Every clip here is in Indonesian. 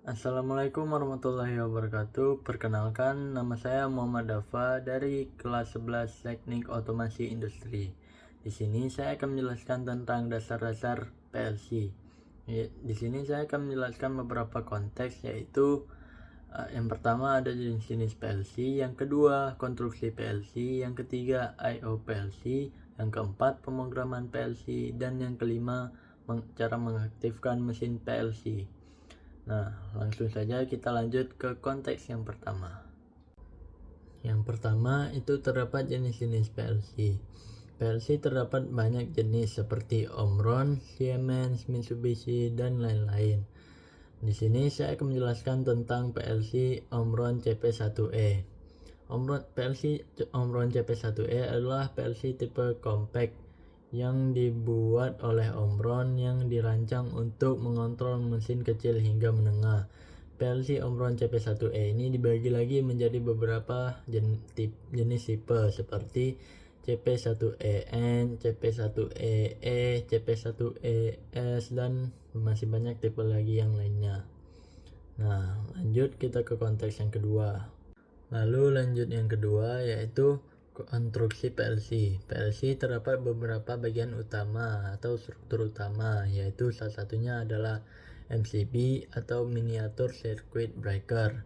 Assalamualaikum warahmatullahi wabarakatuh. Perkenalkan, nama saya Muhammad Dafa dari kelas 11 Teknik Otomasi Industri. Di sini saya akan menjelaskan tentang dasar-dasar PLC. Di sini saya akan menjelaskan beberapa konteks, yaitu yang pertama ada jenis-jenis PLC, yang kedua konstruksi PLC, yang ketiga I/O PLC, yang keempat pemrograman PLC, dan yang kelima cara mengaktifkan mesin PLC. Nah, langsung saja kita lanjut ke konteks yang pertama. Yang pertama itu terdapat jenis-jenis PLC. PLC terdapat banyak jenis seperti Omron, Siemens, Mitsubishi, dan lain-lain. Di sini saya akan menjelaskan tentang PLC Omron CP1E. PLC Omron CP1E adalah PLC tipe compact yang dibuat oleh Omron yang dirancang untuk mengontrol mesin kecil hingga menengah. PLC Omron CP1E ini dibagi lagi menjadi beberapa jenis tipe seperti CP1EN, CP1EE, CP1ES, dan masih banyak tipe lagi yang lainnya. Nah, lanjut kita ke konteks yang kedua. Lalu lanjut yang kedua yaitu konstruksi PLC. PLC terdapat beberapa bagian utama atau struktur utama, yaitu salah satunya adalah MCB atau Miniature Circuit Breaker.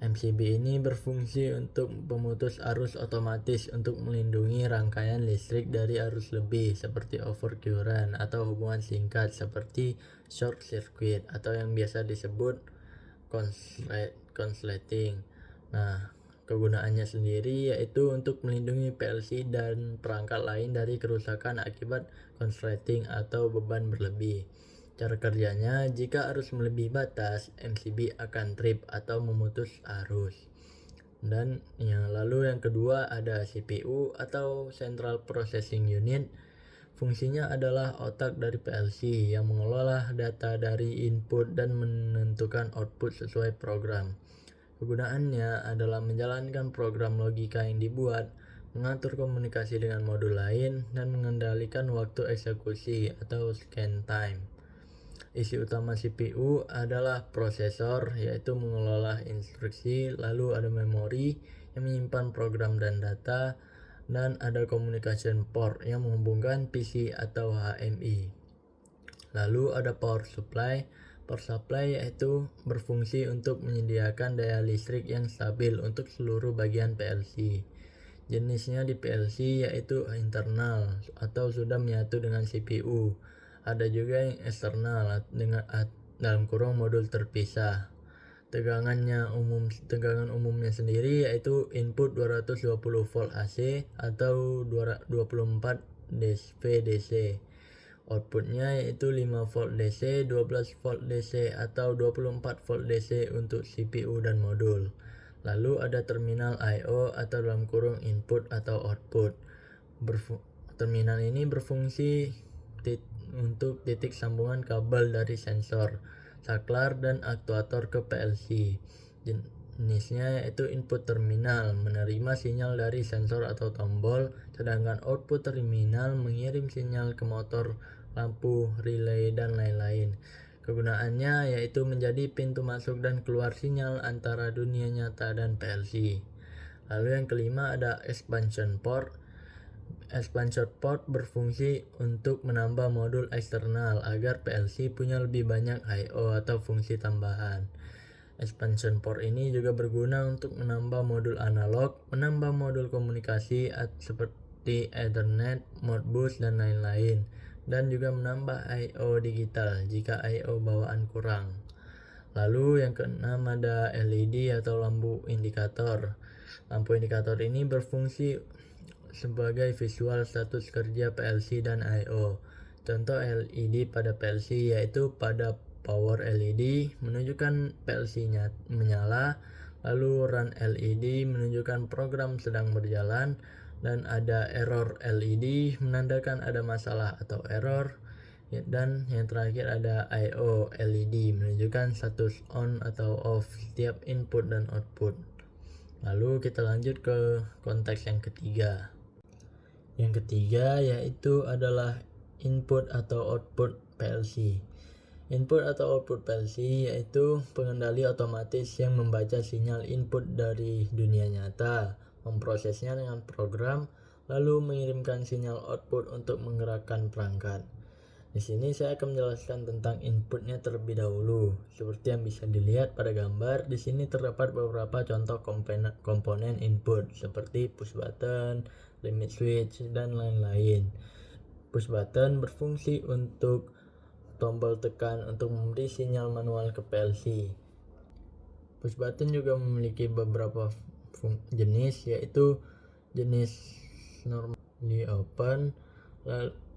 MCB ini berfungsi untuk pemutus arus otomatis untuk melindungi rangkaian listrik dari arus lebih seperti overcurrent atau hubungan singkat seperti short circuit atau yang biasa disebut consulating. Nah, kegunaannya sendiri yaitu untuk melindungi PLC dan perangkat lain dari kerusakan akibat consulating atau beban berlebih. Cara kerjanya, jika arus melebihi batas, MCB akan trip atau memutus arus. Dan yang kedua ada CPU atau Central Processing Unit. Fungsinya adalah otak dari PLC yang mengelola data dari input dan menentukan output sesuai program. Kegunaannya adalah menjalankan program logika yang dibuat, mengatur komunikasi dengan modul lain, dan mengendalikan waktu eksekusi atau scan time. Isi utama CPU adalah prosesor, yaitu mengelola instruksi, lalu ada memori yang menyimpan program dan data, dan ada communication port yang menghubungkan PC atau HMI. Lalu ada power supply. Power supply yaitu berfungsi untuk menyediakan daya listrik yang stabil untuk seluruh bagian PLC. Jenisnya di PLC yaitu internal atau sudah menyatu dengan CPU. Ada juga yang eksternal dengan dalam kurung modul terpisah. Tegangan umumnya sendiri yaitu input 220 volt AC atau 24 VDC. Outputnya yaitu 5 volt DC, 12 volt DC atau 24 volt DC untuk CPU dan modul. Lalu ada terminal I/O atau dalam kurung input atau output. Terminal ini berfungsi untuk titik sambungan kabel dari sensor, saklar, dan aktuator ke PLC. Jenisnya yaitu input terminal menerima sinyal dari sensor atau tombol, sedangkan output terminal mengirim sinyal ke motor, lampu, relay, dan lain-lain. Kegunaannya yaitu menjadi pintu masuk dan keluar sinyal antara dunia nyata dan PLC. Lalu yang kelima ada expansion port. Expansion port berfungsi untuk menambah modul eksternal agar PLC punya lebih banyak I/O atau fungsi tambahan. Expansion port ini juga berguna untuk menambah modul analog, menambah modul komunikasi seperti Ethernet, Modbus, dan lain-lain, dan juga menambah I/O digital jika I/O bawaan kurang. Lalu yang keenam ada LED atau lampu indikator. Lampu indikator ini berfungsi sebagai visual status kerja PLC dan I/O. Contoh LED pada PLC yaitu pada power LED menunjukkan PLC-nya menyala, lalu run LED menunjukkan program sedang berjalan, dan ada error LED menandakan ada masalah atau error, dan yang terakhir ada I/O LED menunjukkan status on atau off setiap input dan output. Lalu kita lanjut ke konteks yang ketiga. Yang ketiga yaitu adalah input atau output PLC. Input atau output PLC yaitu pengendali otomatis yang membaca sinyal input dari dunia nyata, memprosesnya dengan program, lalu mengirimkan sinyal output untuk menggerakkan perangkat. Di sini saya akan menjelaskan tentang inputnya terlebih dahulu. Seperti yang bisa dilihat pada gambar, di sini terdapat beberapa contoh komponen input seperti push button, limit switch, dan lain-lain. Push button berfungsi untuk tombol tekan untuk memberi sinyal manual ke PLC. Push button juga memiliki beberapa jenis, yaitu jenis normally open,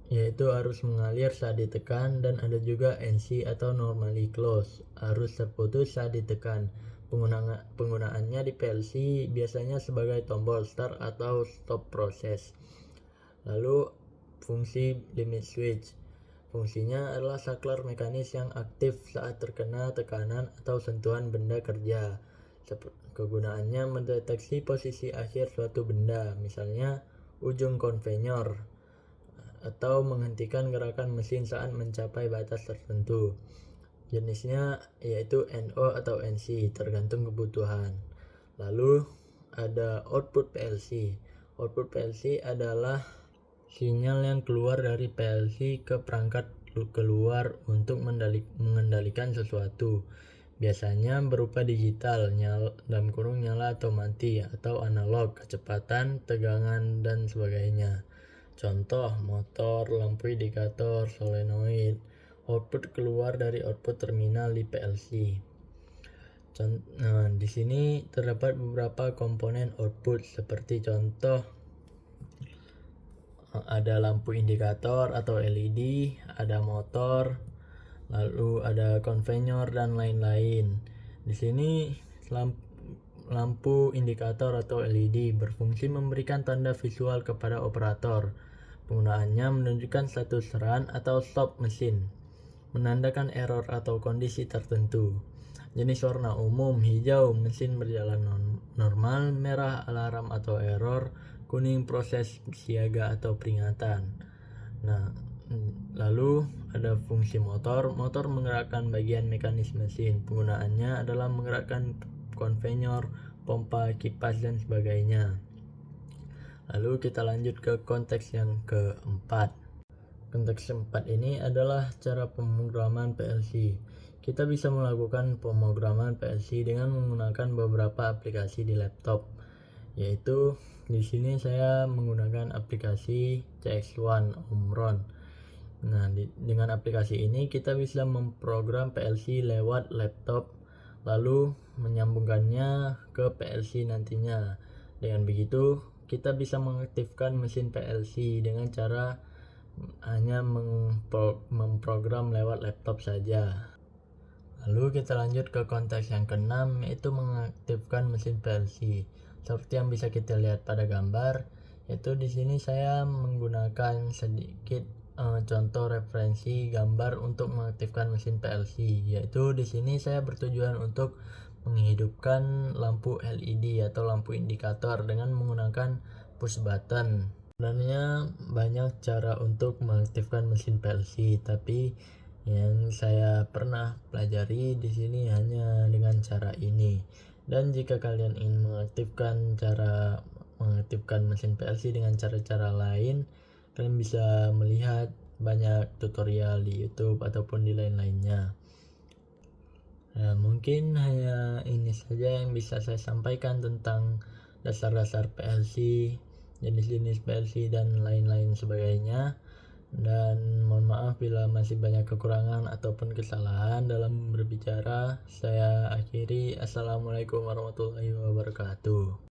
yaitu arus mengalir saat ditekan, dan ada juga NC atau normally close, arus terputus saat ditekan. Penggunaannya di PLC biasanya sebagai tombol start atau stop proses. Lalu fungsi limit switch. Fungsinya adalah saklar mekanis yang aktif saat terkena tekanan atau sentuhan benda kerja. Kegunaannya mendeteksi posisi akhir suatu benda, misalnya ujung konveyor, atau menghentikan gerakan mesin saat mencapai batas tertentu. Jenisnya yaitu NO atau NC, tergantung kebutuhan. Lalu ada output PLC. Output PLC adalah sinyal yang keluar dari PLC ke perangkat keluar untuk mengendalikan sesuatu. Biasanya berupa digital, nyala atau mati, atau analog, kecepatan, tegangan, dan sebagainya. Contoh, motor, lampu indikator, solenoid. Output keluar dari output terminal di PLC. Di sini terdapat beberapa komponen output seperti contoh ada lampu indikator atau LED, ada motor, lalu ada konveyor dan lain-lain. Di sini lampu indikator atau LED berfungsi memberikan tanda visual kepada operator. Penggunaannya menunjukkan status run atau stop mesin, menandakan error atau kondisi tertentu. Jenis warna umum: hijau mesin berjalan normal, merah alarm atau error, kuning proses siaga atau peringatan. Lalu ada fungsi motor menggerakkan bagian mekanis mesin. Penggunaannya adalah menggerakkan konveyor, pompa, kipas, dan sebagainya. Lalu kita lanjut ke konteks yang keempat. Konteks keempat ini adalah cara pemrograman PLC. Kita bisa melakukan pemrograman PLC dengan menggunakan beberapa aplikasi di laptop, yaitu di sini saya menggunakan aplikasi CX1 Omron. Dengan aplikasi ini kita bisa memprogram PLC lewat laptop, lalu menyambungkannya ke PLC nantinya. Dengan begitu kita bisa mengaktifkan mesin PLC dengan cara hanya memprogram lewat laptop saja. Lalu kita lanjut ke konteks yang keenam, yaitu mengaktifkan mesin PLC. Seperti yang bisa kita lihat pada gambar, yaitu di sini saya menggunakan sedikit contoh referensi gambar untuk mengaktifkan mesin PLC, yaitu di sini saya bertujuan untuk menghidupkan lampu LED atau lampu indikator dengan menggunakan push button. Sebenarnya banyak cara untuk mengaktifkan mesin PLC, tapi yang saya pernah pelajari di sini hanya dengan cara ini. Dan jika kalian ingin mengaktifkan mesin PLC dengan cara-cara lain, kalian bisa melihat banyak tutorial di YouTube ataupun di lain-lainnya. Mungkin hanya ini saja yang bisa saya sampaikan tentang dasar-dasar PLC, jenis-jenis PLC, dan lain-lain sebagainya. Dan mohon maaf bila masih banyak kekurangan ataupun kesalahan dalam berbicara. Saya akhiri. Assalamualaikum warahmatullahi wabarakatuh.